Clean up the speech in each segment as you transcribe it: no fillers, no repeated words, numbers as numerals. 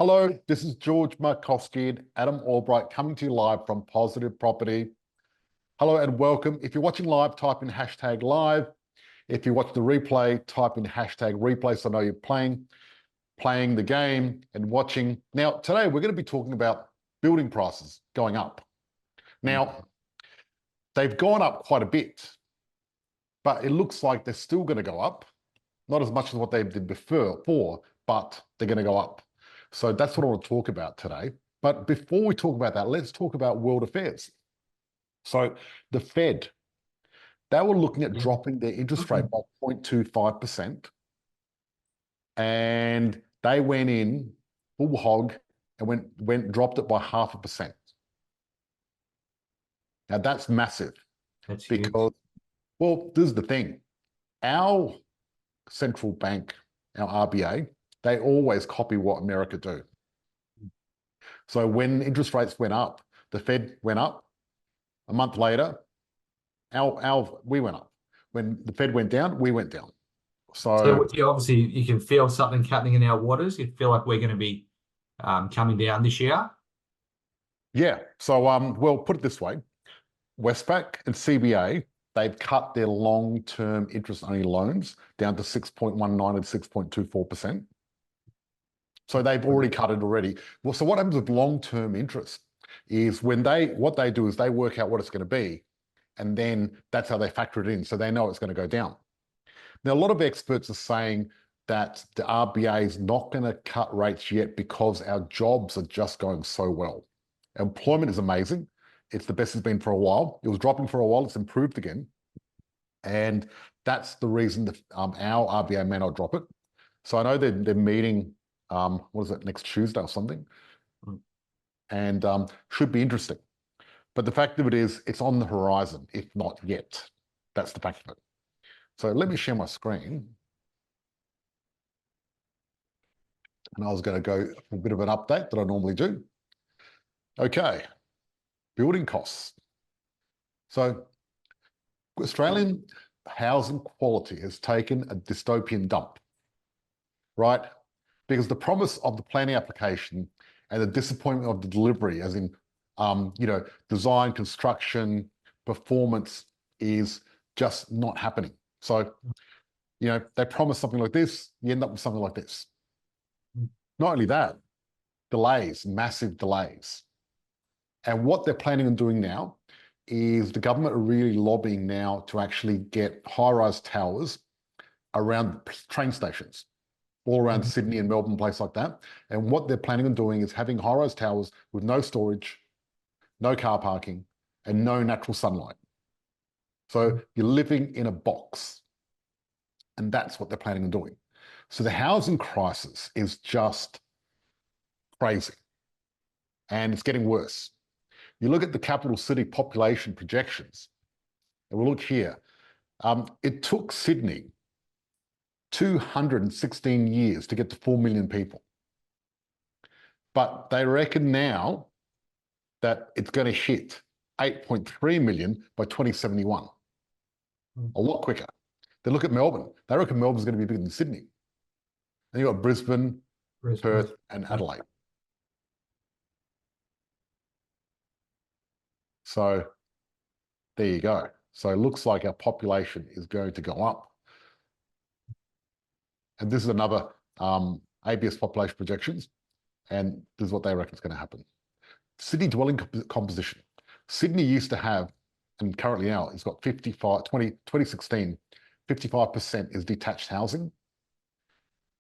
Hello, this is George Markoski and Adam Albright coming to you live from Positive Property. Hello and welcome. If you're watching live, type in hashtag live. If you watch the replay, type in hashtag replay so I know you're playing the game and watching. Now, today we're going to be talking about building prices going up. Now, they've gone up quite a bit, but it looks like they're still going to go up. Not as much as what they did before, but they're going to go up. So that's what I want to talk about today. But before we talk about that, let's talk about world affairs. So the Fed, they were looking at dropping their interest rate by 0.25%. And they went in full hog and dropped it by 0.5%. Now that's massive. That's because, huge. Well, this is the thing. Our central bank, our RBA, they always copy what America do. So when interest rates went up, the Fed went up. A month later, we went up. When the Fed went down, we went down. So obviously you can feel something happening in our waters. You feel like we're going to be coming down this year. Yeah. So well, put it this way: Westpac and CBA, they've cut their long-term interest-only loans down to 6.19 and 6.24%. So they've already cut it already. Well, so what happens with long-term interest is what they do is they work out what it's going to be, and then that's how they factor it in. So they know it's going to go down. Now, a lot of experts are saying that the RBA is not going to cut rates yet because our jobs are just going so well. Employment is amazing. It's the best it's been for a while. It was dropping for a while. It's improved again. And that's the reason that our RBA may not drop it. So I know they're meeting, what is it, next Tuesday or something? And should be interesting. But the fact of it is, it's on the horizon, if not yet. That's the fact of it. So let me share my screen. And I was going to go for a bit of an update that I normally do. Okay, building costs. So Australian housing quality has taken a dystopian dump, right? Because the promise of the planning application and the disappointment of the delivery, as in, design, construction, performance is just not happening. So, they promise something like this, you end up with something like this. Not only that, delays, massive delays. And what they're planning on doing now is the government are really lobbying now to actually get high-rise towers around train stations, all around Sydney and Melbourne, place like that. And what they're planning on doing is having high-rise towers with no storage, no car parking, and no natural sunlight. So you're living in a box. And that's what they're planning on doing. So the housing crisis is just crazy. And it's getting worse. You look at the capital city population projections, and we'll look here. It took Sydney 216 years to get to 4 million people. But they reckon now that it's going to hit 8.3 million by 2071. A lot quicker. They look at Melbourne. They reckon Melbourne's going to be bigger than Sydney. Then you've got Brisbane, Perth, and Adelaide. So there you go. So it looks like our population is going to go up. And this is another ABS population projections. And this is what they reckon is going to happen. Sydney dwelling composition. Sydney used to have, and currently now, it's got 2016, 55% is detached housing.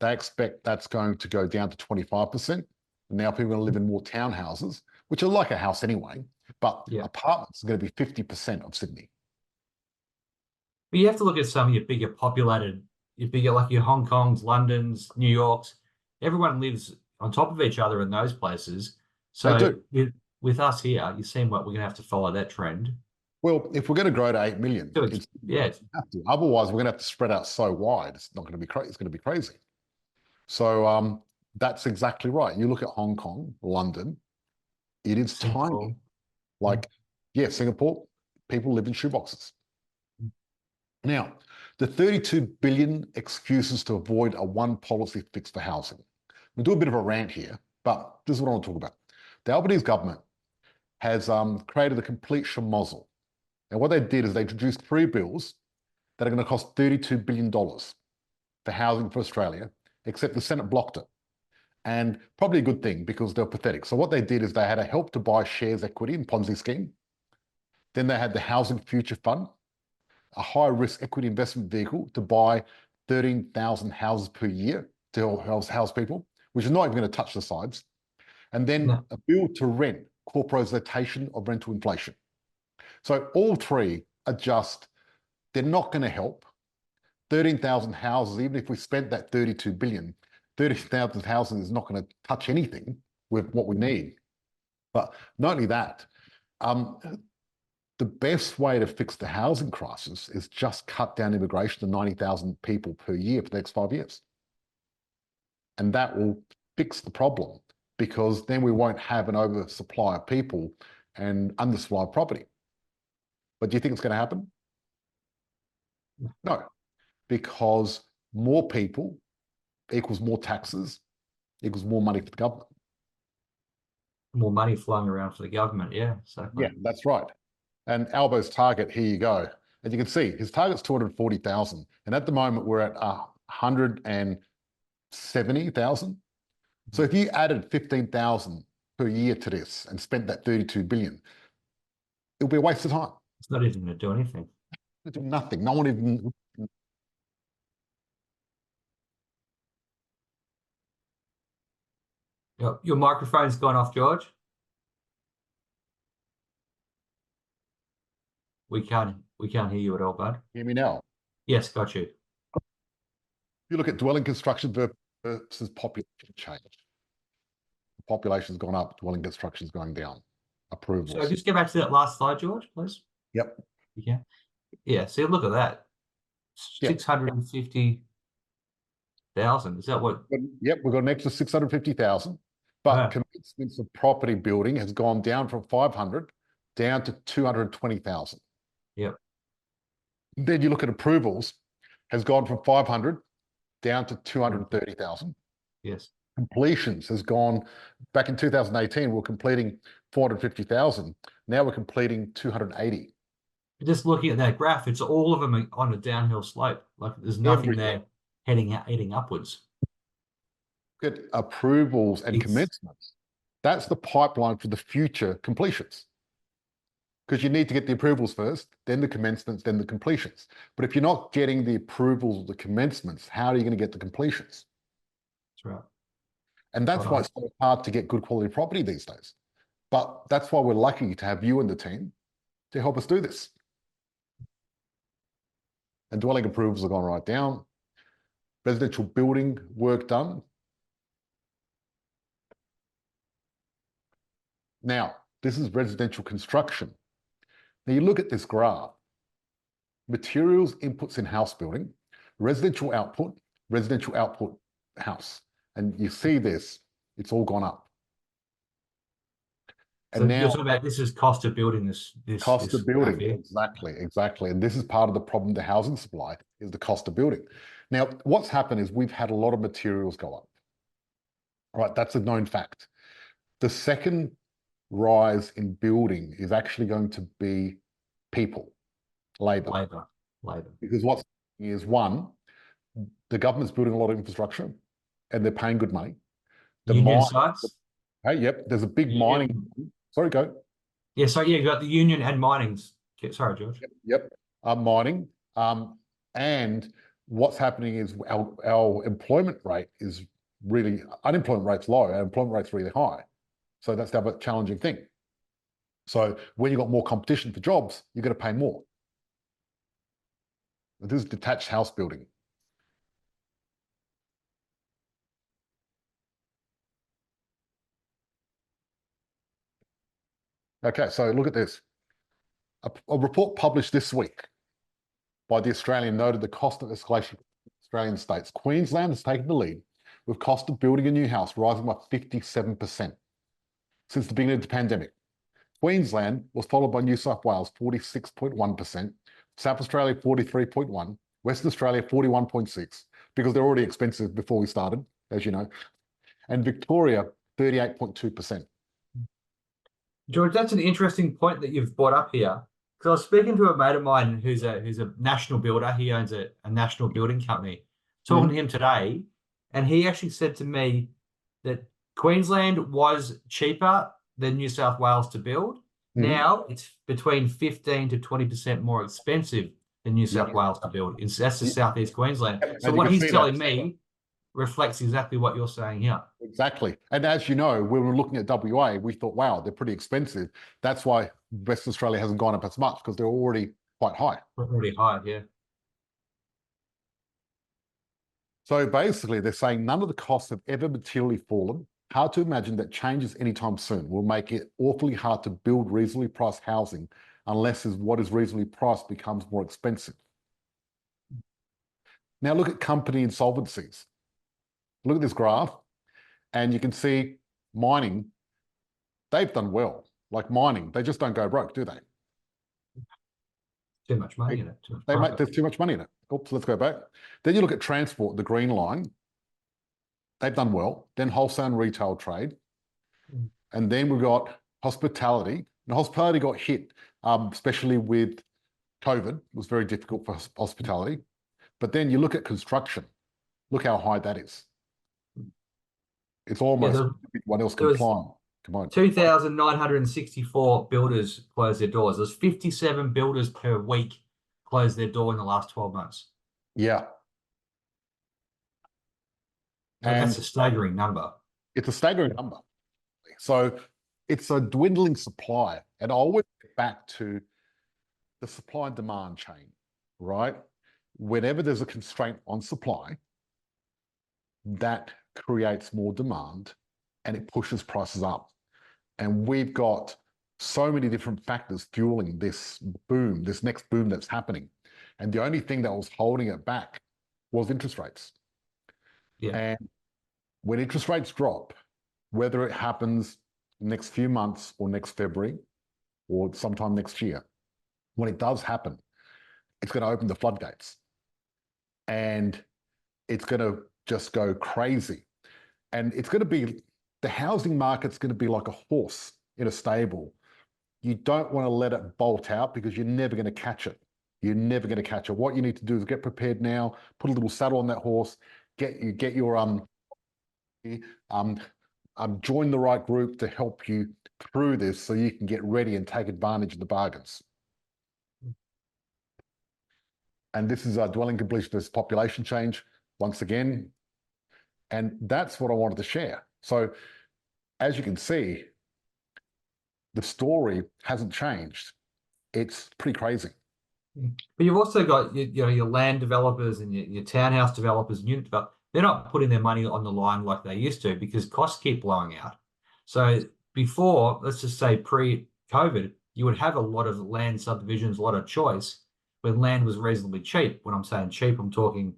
They expect that's going to go down to 25%. Now people are going to live in more townhouses, which are like a house anyway, but apartments are going to be 50% of Sydney. But you have to look at some of your bigger populated, like your Hong Kongs, Londons, New Yorks. Everyone lives on top of each other in those places. So with us here, you seem like we're going to have to follow that trend. Well, if we're going to grow to 8 million, otherwise we're going to have to spread out so wide. It's not going to be crazy. It's going to be crazy. So that's exactly right. You look at Hong Kong, London, it is tiny. Like, Singapore, people live in shoeboxes. Now, the 32 billion excuses to avoid a one policy fix for housing. We'll do a bit of a rant here, But this is what I want to talk about. The Albanese government has created a complete schmozzle. And what they did is they introduced 3 bills that are going to cost $32 billion for housing for Australia, except the Senate blocked it. And probably a good thing because they're pathetic. So what they did is they had a help to buy shares equity in Ponzi scheme. Then they had the Housing Future Fund, a high-risk equity investment vehicle to buy 13,000 houses per year to house people, which is not even going to touch the sides. And then a bill to rent, corporatisation of rental inflation. So all 3 are just, they're not going to help. 13,000 houses, even if we spent that 32 billion, 30,000 houses is not going to touch anything with what we need. But not only that, the best way to fix the housing crisis is just cut down immigration to 90,000 people per year for the next 5 years. And that will fix the problem because then we won't have an oversupply of people and undersupply of property. But do you think it's going to happen? No, because more people equals more taxes, equals more money for the government. More money flowing around for the government, yeah. So yeah, that's right. And Albo's target, here you go. And you can see his target's 240,000. And at the moment, we're at 170,000. So if you added 15,000 per year to this and spent that 32 billion, it'll be a waste of time. It's not even going to do anything. It'll do nothing. No one even... Your microphone's gone off, George. We can't hear you at all, bud. Hear me now? Yes, got you. If you look at dwelling construction versus population change, the population's gone up, dwelling construction's going down. Approvals. So just go back to that last slide, George, please. Yep. You can. Yeah, see, look at that. 650,000. Is that what? Yep, we've got an extra 650,000. But commencements of property building has gone down from 500 down to 220,000. Yep. Then you look at approvals, has gone from 500 down to 230,000. Yes. Completions has gone, back in 2018, we're completing 450,000. Now we're completing 280. Just looking at that graph, it's all of them on a downhill slope. Like there's nothing there heading upwards. Look at approvals and commencements. That's the pipeline for the future completions. Because you need to get the approvals first, then the commencements, then the completions. But if you're not getting the approvals or the commencements, how are you going to get the completions? That's right. And that's why it's so hard to get good quality property these days. But that's why we're lucky to have you and the team to help us do this. And dwelling approvals have gone right down. Residential building work done. Now, this is residential construction. Now you look at this graph, materials inputs in house building, residential output house. And you see this, it's all gone up. And so now you're talking about this is cost of building this cost of building, graph, exactly. And this is part of the problem, the housing supply is the cost of building. Now, what's happened is we've had a lot of materials go up. All right, that's a known fact. The second rise in building is actually going to be people, labor. Because what's happening is, one, the government's building a lot of infrastructure and they're paying good money. The union sites. Hey, yep, there's a big mining. Sorry, go. Yeah, so yeah, you got the union and minings. Sorry, George. Yep. Mining. And what's happening is our employment rate is really, unemployment rate's low, our employment rate's really high. So that's the other challenging thing. So when you've got more competition for jobs, you're going to pay more. This is detached house building. Okay, so look at this. A report published this week by the Australian noted the cost of escalation in Australian states. Queensland has taken the lead, with cost of building a new house rising by 57% since the beginning of the pandemic. Queensland was followed by New South Wales, 46.1%, South Australia, 43.1%, Western Australia, 41.6%, because they're already expensive before we started, as you know, and Victoria, 38.2%. George, that's an interesting point that you've brought up here. Because I was speaking to a mate of mine who's a national builder. He owns a national building company. Talking to him today, and he actually said to me that Queensland was cheaper than New South Wales to build. Now it's between 15 to 20% more expensive than New South Wales to build. That's the southeast Queensland. So what he's telling me reflects exactly what you're saying here. Exactly. And as you know, when we were looking at WA, we thought, wow, they're pretty expensive. That's why Western Australia hasn't gone up as much, because they're already quite high. Already high, yeah. So basically, they're saying none of the costs have ever materially fallen. Hard to imagine that changes anytime soon will make it awfully hard to build reasonably priced housing unless what is reasonably priced becomes more expensive. Now look at company insolvencies. Look at this graph, and you can see mining, they've done well. Like mining, they just don't go broke, do they? Too much money in it. There's too much money in it. Oops, let's go back. Then you look at transport, the green line. They've done well. Then wholesale and retail trade. And then we've got hospitality. And hospitality got hit, especially with COVID. It was very difficult for hospitality. But then you look at construction. Look how high that is. It's almost what else can climb. Come on. 2,964 builders closed their doors. There's 57 builders per week closed their door in the last 12 months. Yeah. And that's a staggering number. It's a staggering number. So it's a dwindling supply. And I always get back to the supply and demand chain, right? Whenever there's a constraint on supply, that creates more demand and it pushes prices up. And we've got so many different factors fueling this boom, this next boom that's happening. And the only thing that was holding it back was interest rates. Yeah. And when interest rates drop, whether it happens next few months or next February or sometime next year, when it does happen, it's going to open the floodgates and it's going to just go crazy. And it's going to be, the housing market's going to be like a horse in a stable. You don't want to let it bolt out because you're never going to catch it. You're never going to catch it. What you need to do is get prepared now, put a little saddle on that horse, get your join the right group to help you through this so you can get ready and take advantage of the bargains. And this is our dwelling completion versus population change once again. And that's what I wanted to share. So as you can see, the story hasn't changed. It's pretty crazy. But you've also got your land developers and your townhouse developers and unit developers. They're not putting their money on the line like they used to because costs keep blowing out. So before, let's just say pre-COVID, you would have a lot of land subdivisions, a lot of choice when land was reasonably cheap. When I'm saying cheap, I'm talking,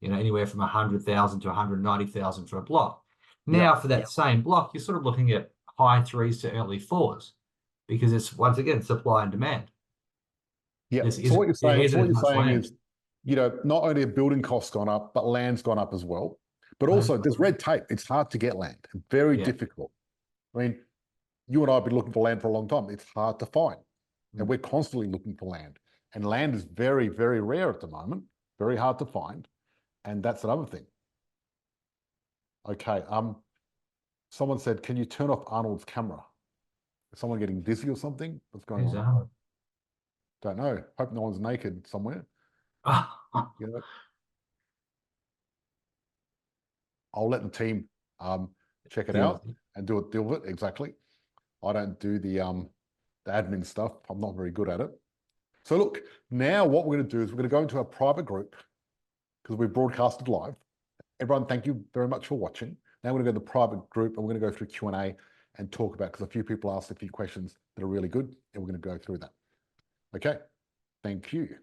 anywhere from 100,000 to 190,000 for a block. Now for that same block, you're sort of looking at high threes to early fours because it's, once again, supply and demand. Yeah. So what you're saying is, not only have building costs gone up, but land's gone up as well. But also there's red tape. It's hard to get land. Very difficult. I mean, you and I have been looking for land for a long time. It's hard to find. And we're constantly looking for land. And land is very, very rare at the moment. Very hard to find. And that's another thing. Okay. Someone said, can you turn off Arnold's camera? Is someone getting dizzy or something? What's going on? Arnold? Don't know. Hope no one's naked somewhere. I'll let the team check it out and deal with it. Exactly. I don't do the admin stuff. I'm not very good at it. So look, now what we're going to do is we're going to go into a private group because we've broadcasted live. Everyone, thank you very much for watching. Now we're going to go to the private group and we're going to go through Q&A and talk about, because a few people asked a few questions that are really good and we're going to go through that. Okay. Thank you.